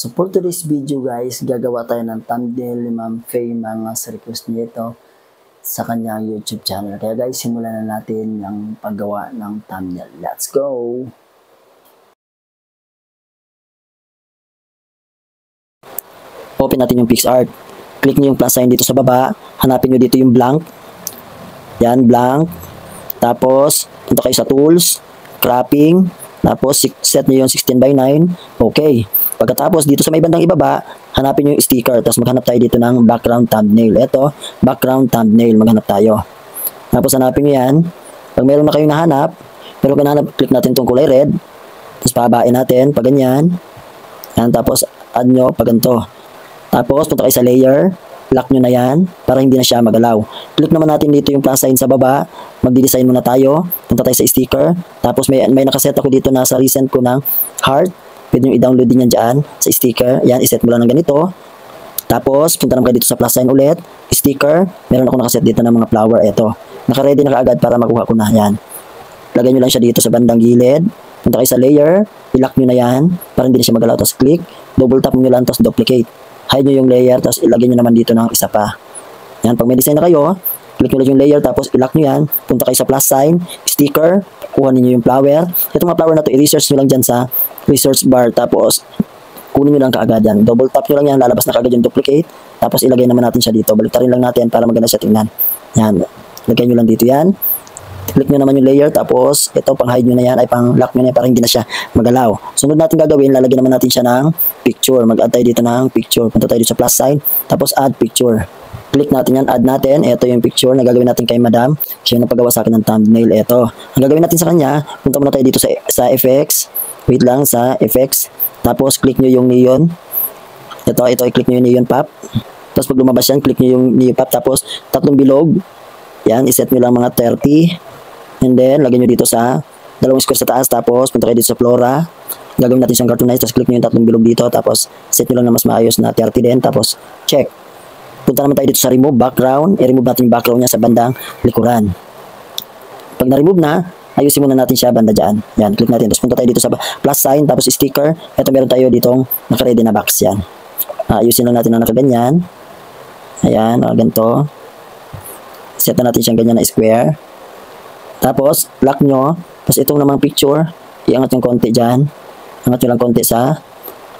So for today's video guys, gagawa tayo ng thumbnail ni Ma'am Faye mga sa request niya ito sa kanyang YouTube channel. Kaya guys, simulan na natin ang paggawa ng thumbnail. Let's go! Open natin yung PixArt. Click nyo yung plus sign dito sa baba. Hanapin nyo dito yung blank. Yan, blank. Tapos, punta kayo sa tools, cropping. Tapos, set nyo yung 16:9. Okay. Pagkatapos, dito sa may bandang ibaba, hanapin nyo yung sticker. Tapos, maghanap tayo dito ng background thumbnail. Ito, background thumbnail. Maghanap tayo. Tapos, hanapin nyo yan. Pag meron na kayong nahanap, pero kung nahanap, click natin itong kulay red. Tapos, pababain natin. Pag ganyan. Yan, tapos, add nyo pag ganito. Tapos, punta kayo sa layer. Lock nyo na yan para hindi na siya magalaw. Click naman natin dito yung plus sign sa baba. Magdi-design muna tayo. Punta tayo sa sticker. Tapos may nakaset ako dito na sa recent ko ng heart. Pwede nyo i-download din yan dyan sa sticker. Yan, iset mo lang ng ganito. Tapos, punta naman kayo dito sa plus sign ulit. Sticker. Meron ako nakaset dito ng mga flower. Ito. Naka-ready na kaagad para makuha ko na. Yan. Lagay nyo lang siya dito sa bandang gilid. Punta kayo sa layer. I-lock nyo na yan para hindi na siya magalaw. Tapos click. Double tap nyo lang. Tapos duplicate. Hide nyo yung layer, tapos ilagay nyo naman dito ng isa pa. Yan, pag may design na kayo, click nyo lang yung layer, tapos ilock nyo yan, punta kayo sa plus sign, sticker, kuha ninyo yung flower. Itong mga flower na to, i-research nyo lang dyan sa research bar, tapos kunin nyo lang kaagad yan. Double tap nyo lang yan, lalabas na kaagad yung duplicate, tapos ilagay naman natin siya dito. Baliktarin lang natin para maganda siya tingnan. Yan, lagay nyo lang dito yan. Click nyo naman yung layer, tapos ito pang hide nyo na yan, ay pang lock nyo na yan para hindi na siya magalaw. Sunod natin gagawin, lalagyan naman natin siya ng picture. Mag-add tayo dito ng picture. Punta tayo dito sa plus sign, tapos add picture. Click natin yan, add natin. Ito yung picture na gagawin natin kay Madam. Siya yung napagawa sa akin ng thumbnail. Ito. Ang gagawin natin sa kanya, punta muna tayo dito sa effects. Wait lang, sa effects. Tapos click nyo yung neon. Ito, i-click nyo yung neon pop. Tapos pag lumabas yan, click nyo yung neon pop. Tapos tatlong bilog. Yan, iset nyo lang mga 30. And then, lagyan nyo dito sa dalawang square sa taas. Tapos, punta kayo dito sa Flora. Gagawin natin siyang cartoonize. Tapos, click nyo yung tatlong bilog dito. Tapos, set nyo lang na mas maayos na 30 din. Tapos, check. Punta naman tayo dito sa remove background. I-remove natin yung background niya sa bandang likuran. Pag na-remove na, ayusin muna natin siya banda dyan. Yan, click natin. Tapos, punta tayo dito sa plus sign. Tapos, sticker. Ito, meron tayo ditong naka-ready na box. Yan. Ayusin lang natin na nakaganyan. Ayan, ganito. Set na natin siyang ganyan na square. Tapos, lock nyo. Tapos, itong namang picture, iangat yung konti dyan. Angat nyo lang konti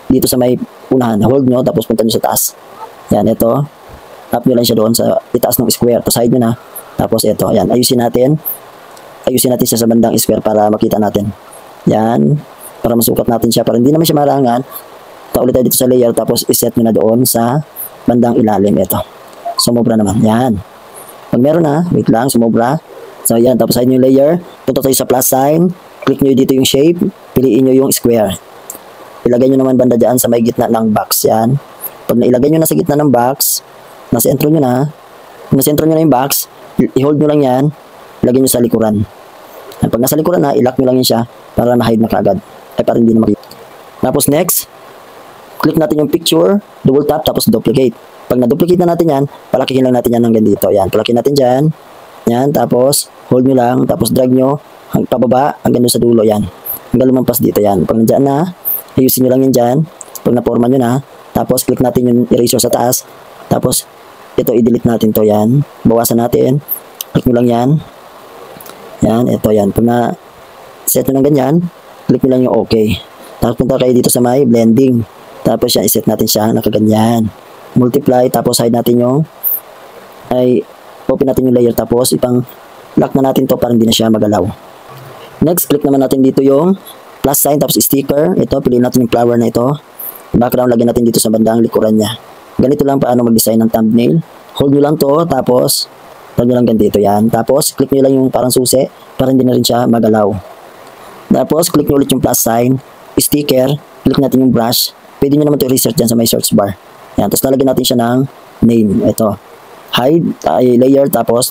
dito sa may unahan. Hold nyo, tapos punta nyo sa taas. Yan, ito. Tap nyo lang siya doon sa itaas ng square. Tapos, hide nyo na. Tapos, ito. Yan, ayusin natin. Ayusin natin siya sa bandang square para makita natin. Yan. Para masukat natin siya. Para hindi naman siya marangan. Ulit tayo dito sa layer. Tapos, iset nyo na doon sa bandang ilalim. Ito. Sumobra naman. Yan. Pag meron na, wait lang, sumobra. So, yan. Tapos, hide nyo yung layer. Punta tayo sa plus sign. Click nyo dito yung shape. Piliin nyo yung square. Ilagay nyo naman banda dyan sa may gitna ng box. Yan. Pag nailagay nyo na sa gitna ng box, nasa intro nyo na. Kung nasa intro nyo na yung box, i-hold nyo lang yan. Ilagay nyo sa likuran. Pag nasa likuran na, i-lock nyo lang yun siya para ma-hide na kaagad. Ay, para hindi na makita. Tapos, next, click natin yung picture. Double tap, tapos duplicate. Pag na-duplicate na natin yan, palakihin lang natin yan hanggang dito. Yan. Palakihin natin dyan. Yan, tapos hold nyo lang, tapos drag nyo pababa hanggang doon sa dulo. Yan, hanggang lumampas dito. Yan, pag nandyan na, ayusin nyo lang yan dyan. Pag na-forma nyo na, tapos click natin yung eraser sa taas. Tapos ito, i-delete natin to. Yan, bawasan natin. Click nyo lang yan. Yan, ito yan. Pag na-set nyo lang ganyan, click nyo lang yung OK. Tapos punta kayo dito sa may blending. Tapos yan, iset natin siya nakaganyan. Multiply, tapos hide natin yung open natin yung layer, tapos ipang lock na natin to para hindi na siya magalaw. Next, click naman natin dito yung plus sign, tapos sticker. Ito, piliin natin yung flower na ito. Background, lagyan natin dito sa bandang likuran niya. Ganito lang paano mag-design ng thumbnail. Hold nyo lang to, tapos hold nyo lang ganito. Yan. Tapos, click nyo lang yung parang susi para hindi na rin siya magalaw. Tapos, click nyo ulit yung plus sign, sticker, click natin yung brush. Pwede nyo naman ito i-research dyan sa may search bar. Yan. Tapos, lalagyan natin siya ng name. Ito. Hide, layer, tapos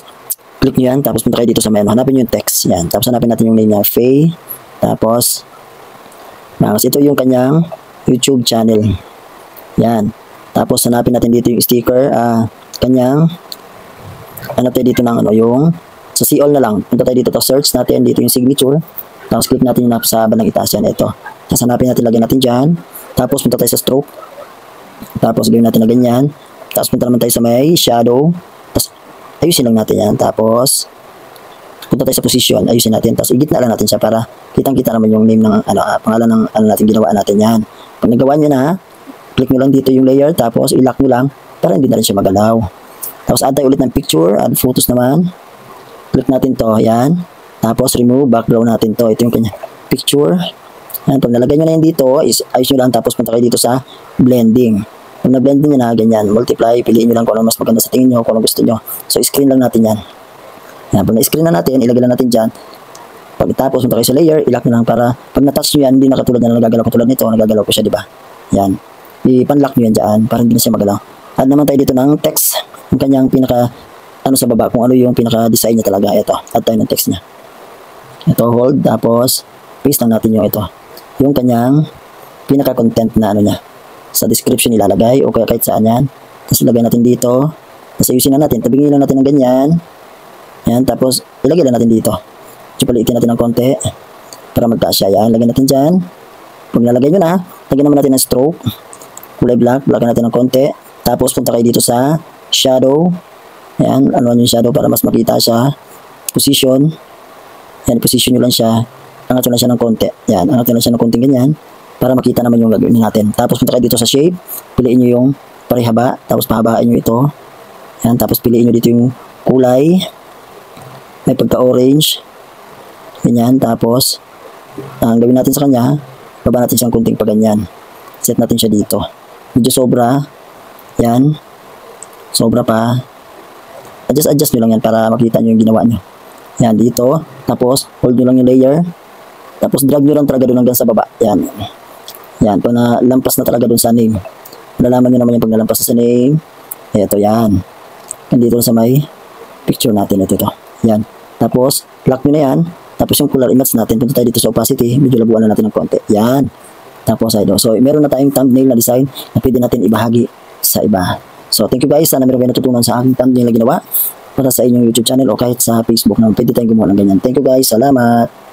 click nyo yan, tapos punta kayo dito sa menu, hanapin nyo yung text, yan, tapos hanapin natin yung name niya, Faye, tapos ito yung kanyang YouTube channel, yan, tapos hanapin natin dito yung sticker, kanyang, hanap tayo dito ng yung, sa see all na lang, punta tayo dito, search natin dito yung signature, tapos click natin yung sa bandang itaas yan, ito, tapos hanapin natin, lagyan natin dyan, Tapos punta tayo sa stroke. Tapos gawin natin na ganyan. Tapos punta naman tayo sa may shadow. Tapos ayusin lang natin yan. Tapos punta tayo sa position. Ayusin natin. Tapos igitna lang natin siya para kitang-kita naman yung name ng pangalan ng natin ginawa natin yan. Pag nagawa nyo na, click nyo lang dito yung layer. Tapos i-lock nyo lang para hindi na rin siya magalaw. Tapos add tayo ulit ng picture. Add photos naman. Click natin to. Yan. Tapos remove background natin to. Ito yung kanya picture. Yan, pag nalagay nyo na yan dito, ayos nyo lang, tapos punta kayo dito sa blending. Pag na-blending nyo na, ganyan, multiply, piliin nyo lang kung ano mas maganda sa tingin nyo, kung ano gusto nyo. So, screen lang natin yan. Yan, pag na-screen na natin, ilagay lang natin dyan. Pagkatapos, punta kayo sa layer, ilock nyo lang para, pag na-touch nyo yan, hindi na katulad na nagagalaw katulad nito, nagagalaw ko siya, di ba? Yan. I-panlock nyo yan dyan, para hindi na siya magalaw. Add naman tayo dito ng text, yung kanyang pinaka, sa baba, kung ano yung pinaka-design niya talaga. Ito, add tayo ng text niya. Ito, hold, tapos, paste lang natin yung ito. Yung kanyang pinaka-content na niya. Sa description ilalagay o kaya kahit saan yan. Tapos ilagay natin dito. Tapos ayusin na natin. Tabingin lang natin ng ganyan. Yan. Tapos ilagay lang natin dito. So paliitin natin ng konti para magkasya. Yan. Lagyan natin dyan. Pag nalagay nyo na, lagyan naman natin ng stroke. Kulay black. Lagyan natin ng konti. Tapos punta kayo dito sa shadow. Yan. Ano yung shadow para mas makita siya. Position. Yan. Position nyo lang siya. Angat nyo lang siya ng konti. Yan, angat nyo lang siya ng konting ganyan para makita naman yung gagawin natin. Tapos punta kayo dito sa shape, piliin nyo yung parihaba, tapos pahabain nyo ito. Yan, tapos piliin nyo dito yung kulay, may pagka-orange. Ganyan, tapos ang gawin natin sa kanya, baba natin siyang konting paganyan. Set natin siya dito. Medyo sobra. Yan, sobra pa. Adjust nyo lang yan para makita nyo yung ginawa nyo. Yan, dito. Tapos, hold nyo lang yung layer. Tapos drag nyo lang talaga doon hanggang sa baba. Yan. Yan. Pag nalampas na talaga doon sa name. Malalaman nyo naman yung pag nalampas na sa name. Ito yan. Nandito sa may picture natin. Ito. Yan. Tapos, lock nyo na yan. Tapos yung color image natin. Punta tayo dito sa opacity. Medyo labuan na natin ng konti. Yan. Tapos, ito. So, meron na tayong thumbnail na design na pwede natin ibahagi sa iba. So, thank you guys. Sana meron kayo natutunan sa aking thumbnail na ginawa para sa inyong YouTube channel o kahit sa Facebook na pwede tayong gumawa ng ganyan. Thank you guys. Salamat.